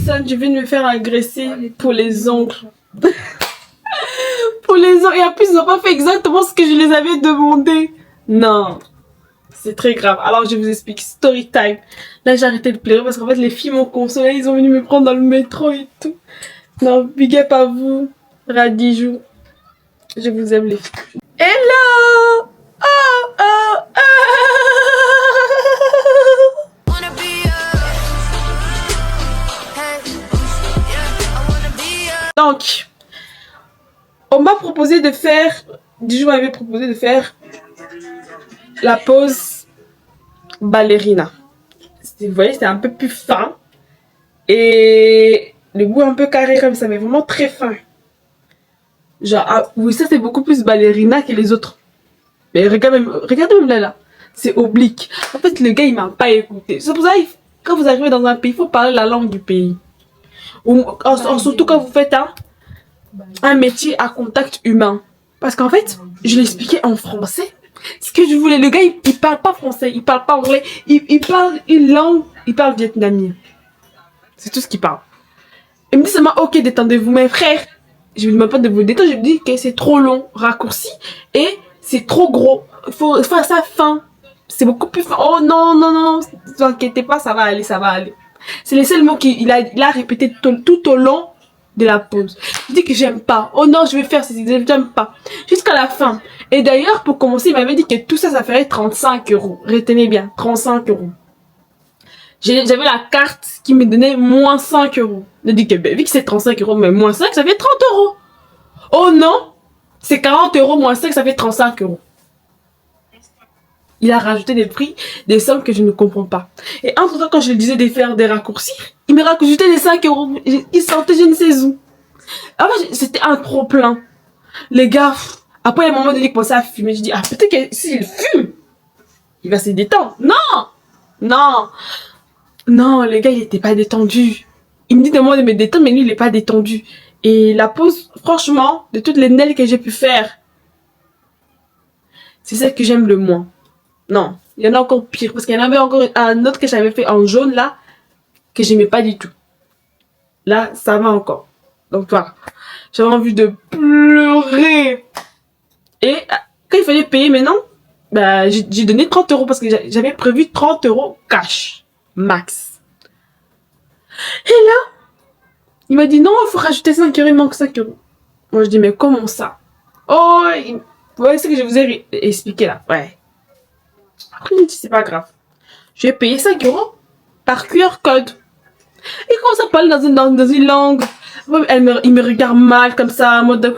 Son, je viens de me faire agresser pour les ongles. Pour les ongles. Et en plus, ils n'ont pas fait exactement ce que je les avais demandé. Non. C'est très grave. Alors, je vous explique. Story time. Là, j'ai arrêté de pleurer parce qu'en fait, les filles m'ont consolé. Ils ont venu me prendre dans le métro et tout. Non, big up à vous. Radijou. Je vous aime, les filles. Hello! Oh, oh, oh! Donc, on m'a proposé de faire, Dijou m'avait proposé de faire la pose ballerina. Vous voyez, c'est un peu plus fin et le goût un peu carré comme ça, mais vraiment très fin. Genre, ah, oui, ça c'est beaucoup plus ballerina que les autres. Mais regardez même là, c'est oblique. En fait, le gars il m'a pas écouté. C'est pour ça, quand vous arrivez dans un pays, il faut parler la langue du pays. Surtout quand vous faites un métier à contact humain. Parce qu'en fait, je l'expliquais en français. Ce que je voulais, le gars, il parle pas français, il parle pas anglais, il parle une langue, il parle vietnamien. C'est tout ce qu'il parle. Il me dit seulement, ok, détendez-vous, mes frères. Je ne vous demande pas de vous détendre, je me dis que c'est trop long, raccourci, et c'est trop gros. Il faut faire ça fin. C'est beaucoup plus fin. Oh non, non, non, ne vous inquiétez pas, ça va aller, ça va aller. C'est les seuls mots qu'il a répété tout au long de la pause. Je dis que j'aime pas. Oh non, je vais faire ceci, j'aime pas. Jusqu'à la fin. Et d'ailleurs, pour commencer, il m'avait dit que tout ça, ça ferait 35 €. Retenez bien, 35 €. J'avais la carte qui me donnait moins 5 €. Je dis que vu que c'est 35 €, mais moins 5, ça fait 30 €. Oh non, c'est 40 € moins 5, ça fait 35 €. Il a rajouté des prix, des sommes que je ne comprends pas. Et entre temps, quand je lui disais de faire des raccourcis, il me rajoutait des 5 €. Il sortait je ne sais où. En fait, c'était un trop plein. Les gars, après, il y a un moment donné, il commençait à fumer. Je dis, ah, peut-être que s'il fume, il va se détendre. Non! Non! Non, le gars, il était pas détendu. Il me dit de moi de me détendre, mais lui, il est pas détendu. Et la pause, franchement, de toutes les nails que j'ai pu faire, c'est celle que j'aime le moins. Non, il y en a encore pire. Parce qu'il y en avait encore un autre que j'avais fait en jaune, là, que j'aimais pas du tout. Là, ça va encore. Donc, voilà. J'avais envie de pleurer. Et quand il fallait payer maintenant, bah, j'ai donné 30 € parce que j'avais prévu 30 € cash. Max. Et là, il m'a dit non, il faut rajouter 5 €, il manque 5 €. Moi, je dis, mais comment ça? Oh, vous voyez ce que je vous ai expliqué là? Ouais. Après, il dit, c'est pas grave. Je vais payer 5 € par QR code. Il commence à parler dans une langue. Il me regarde mal comme ça, en mode.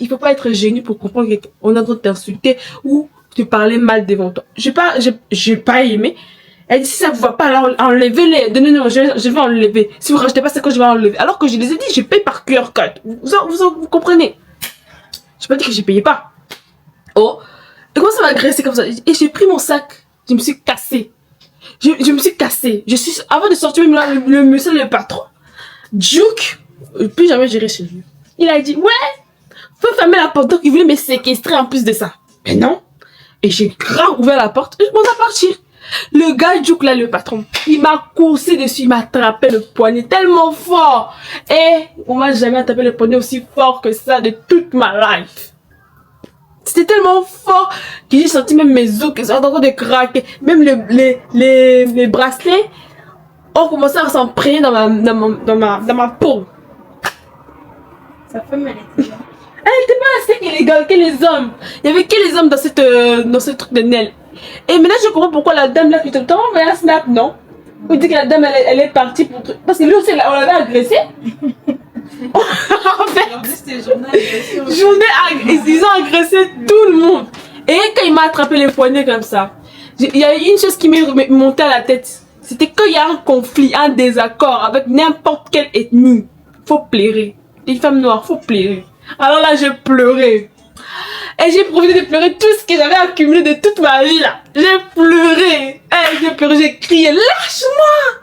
Il faut pas être génie pour comprendre qu'on est en train de t'insulter ou te parler mal devant toi. J'ai pas aimé. Elle dit, si ça vous va pas, alors enlevez-les. Non, je vais enlever. Si vous rajoutez pas, c'est que je vais enlever. Alors que je les ai dit, je paye par QR code. Vous comprenez? Je pas dit que je payais pas. Oh. Et comment ça m'a agressé comme ça? Et j'ai pris mon sac. Je me suis cassée. Je me suis cassée. Avant de sortir, même là, le monsieur, le patron, Duke, plus jamais j'irai chez lui. Il a dit, ouais, faut fermer la porte. Donc, il voulait me séquestrer en plus de ça. Mais non. Et j'ai grave ouvert la porte et je m'en ai partir. Le gars Duke là, le patron, il m'a coursé dessus, il m'a attrapé le poignet tellement fort. Et on m'a jamais attrapé le poignet aussi fort que ça de toute ma life. C'était tellement fort que j'ai senti même mes os qui sont en train de craquer. Même les bracelets ont commencé à s'imprégner dans ma peau. Sa femme, elle était là. Elle était pas assez élégante que les hommes. Il y avait que les hommes dans ce truc de Nel. Et maintenant je comprends pourquoi la dame là qui te tend un snap, non? Vous dites que la dame elle est partie pour truc. Parce que lui aussi on l'avait agressé. En fait, ils ont agressé tout le monde. Et quand il m'a attrapé les poignets comme ça, il y a une chose qui m'est montée à la tête. C'était qu'il y a un conflit, un désaccord avec n'importe quelle ethnie. Faut pleurer. Les femmes noires, faut pleurer. Alors là, j'ai pleuré. Et j'ai profité de pleurer tout ce que j'avais accumulé de toute ma vie là. J'ai pleuré. J'ai pleuré, j'ai crié, lâche-moi!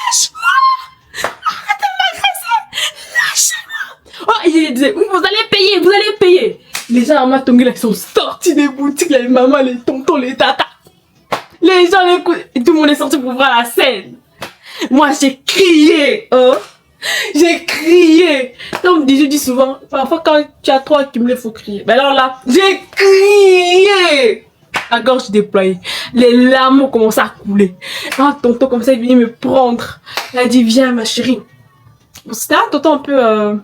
Lâche-moi! Arrête de m'agresser! Lâche-moi! Oh, et il disait, oui, vous allez payer, vous allez payer. Les gens à Matongé là, ils sont sortis des boutiques, les mamans, les tontons, les tatas. Les gens, et tout le monde est sorti pour voir la scène. Moi, j'ai crié. Oh. J'ai crié. Comme je dis souvent, parfois quand tu as trop accumulé, il faut crier. Mais alors là, j'ai crié. La gorge déployée. Les larmes ont commencé à couler. Un tonton comme ça, il venait me prendre. Il a dit, viens ma chérie. C'était un tonton un peu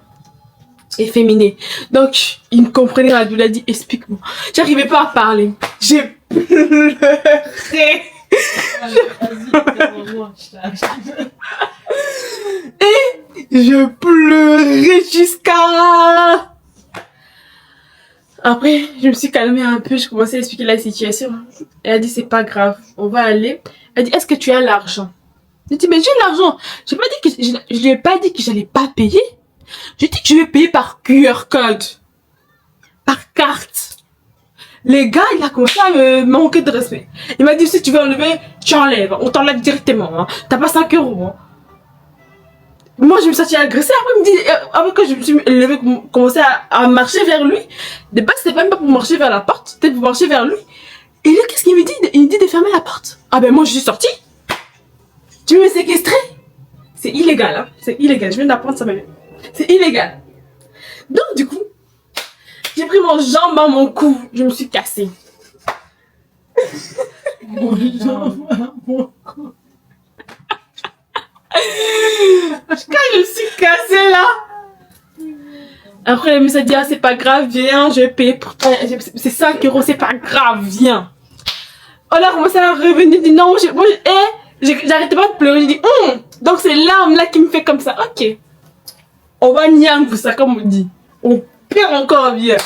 efféminé. Donc, il me comprenait la douleur. Il a dit, explique-moi. J'arrivais pas à parler. J'ai pleuré. Et je pleurais jusqu'à... Après, je me suis calmée un peu, je commençais à expliquer la situation. Elle a dit, c'est pas grave, on va aller. Elle a dit, est-ce que tu as l'argent? J'ai dit, mais j'ai l'argent. J'ai pas dit que je lui ai pas dit que j'allais pas payer. J'ai dit que je vais payer par QR code. Par carte. Les gars, il a commencé à me manquer de respect. Il m'a dit, si tu veux enlever, tu enlèves. On t'enlève directement. Hein. T'as pas 5 euros. Hein. Moi, je me suis sentie agressée. Après, il me dit, après que je me suis levée, commencé à marcher vers lui. De base, c'était même pas pour marcher vers la porte. C'était pour marcher vers lui. Et là, qu'est-ce qu'il me dit? Il me dit de fermer la porte. Ah ben, moi, je suis sortie. Tu veux me séquestrer? C'est illégal, hein. C'est illégal. Je viens d'apprendre ça même. C'est illégal. Donc, du coup, j'ai pris mon jambe à mon cou. Je me suis cassée. Mon jambe à mon cou. Quand je me suis cassée là. Après, elle me s'est dit, ah, c'est pas grave, viens, je vais payer pour toi. C'est 5 euros, c'est pas grave, viens. On a commencé à revenir, dit non, j'arrêtais pas de pleurer. J'ai dit, donc c'est l'arme là qui me fait comme ça. Ok. On va niang pour ça, comme on dit. On perd encore bien.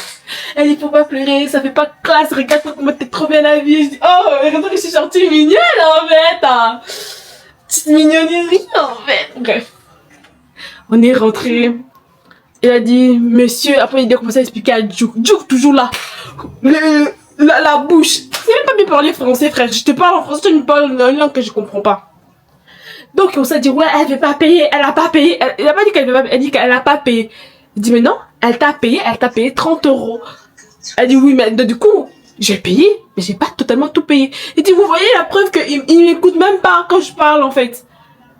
Elle dit, faut pas pleurer, ça fait pas classe, regarde comment t'es trop bien habillée. Je dis, oh, regarde que je suis sortie mignonne en fait. Hein. Petite mignonnerie en fait. Bref. On est rentré. Il a dit, monsieur, après il a commencé à expliquer à Djouk. Djouk, toujours là. La bouche. C'est même pas bien parler français, frère. Je te parle en français, tu me parles une langue que je comprends pas. Donc on s'est dit, ouais, elle veut pas payer, elle a pas payé. Elle a pas dit qu'elle veut pas payer, elle dit qu'elle a pas payé. Il dit, mais non, elle t'a payé 30 euros. Elle dit, oui, mais du coup, j'ai payé, mais j'ai pas totalement tout payé. Il dit, vous voyez la preuve qu'il m'écoute même pas quand je parle en fait.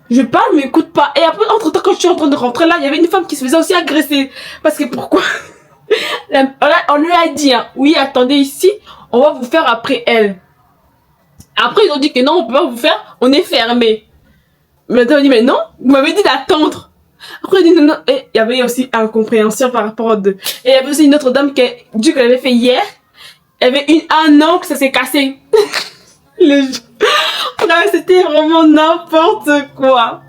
Je parle, mais écoute pas. Et après, entre temps, quand je suis en train de rentrer là, il y avait une femme qui se faisait aussi agresser. Parce que pourquoi? On lui a dit, hein, oui, attendez ici, on va vous faire après elle. Après, ils ont dit que non, on peut pas vous faire, on est fermé. Maintenant, on dit, mais non, vous m'avez dit d'attendre. Après, il dit, non, non. Et il y avait aussi incompréhension par rapport aux deux. Et il y avait aussi une autre dame qui, du qu'elle avait fait hier, elle avait un an que ça s'est cassé. C'était vraiment n'importe quoi.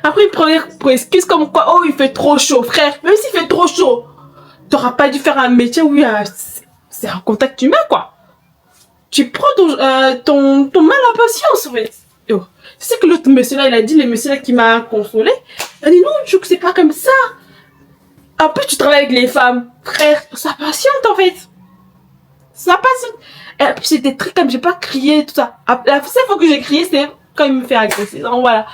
Après, il prenait pour excuse comme quoi, oh, il fait trop chaud, frère. Même s'il fait trop chaud, t'auras pas dû faire un métier où c'est un contact humain, quoi. Tu prends ton mal en patience, en fait. Oh. C'est que l'autre monsieur là, il a dit, le monsieur là qui m'a consolé, il a dit non, je trouve que c'est pas comme ça. En plus, tu travailles avec les femmes, frère, ça patiente en fait. Ça patiente. Et puis c'était très comme j'ai pas crié, tout ça. La seule fois que j'ai crié, c'est quand il me fait agresser. Donc voilà.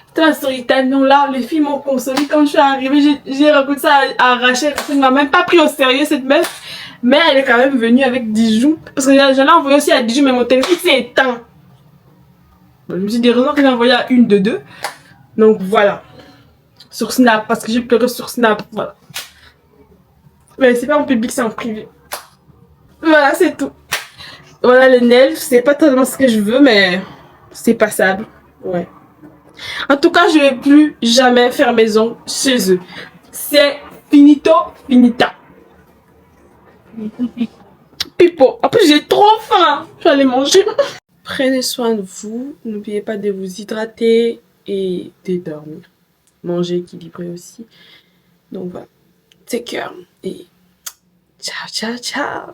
C'était la story time. Donc là, les filles m'ont consolé. Quand je suis arrivée, j'ai raconté ça à Rachel. Elle m'a même pas pris au sérieux cette meuf. Mais elle est quand même venue avec Dijou. Parce que je l'ai envoyé aussi à Dijou, mais mon téléphone s'est éteint. Je me suis dit, heureusement que j'ai envoyé à une de deux. Donc voilà. Sur Snap, parce que j'ai pleuré sur Snap. Voilà. Mais c'est pas en public, c'est en privé. Voilà, c'est tout. Voilà les nails, c'est pas tellement ce que je veux, mais c'est passable. Ouais. En tout cas, je vais plus jamais faire maison chez eux. C'est finito, finita. Pipo. En plus, j'ai trop faim. Je vais aller manger. Prenez soin de vous. N'oubliez pas de vous hydrater et de dormir. Manger équilibré aussi. Donc voilà. Take care. Et ciao, ciao, ciao.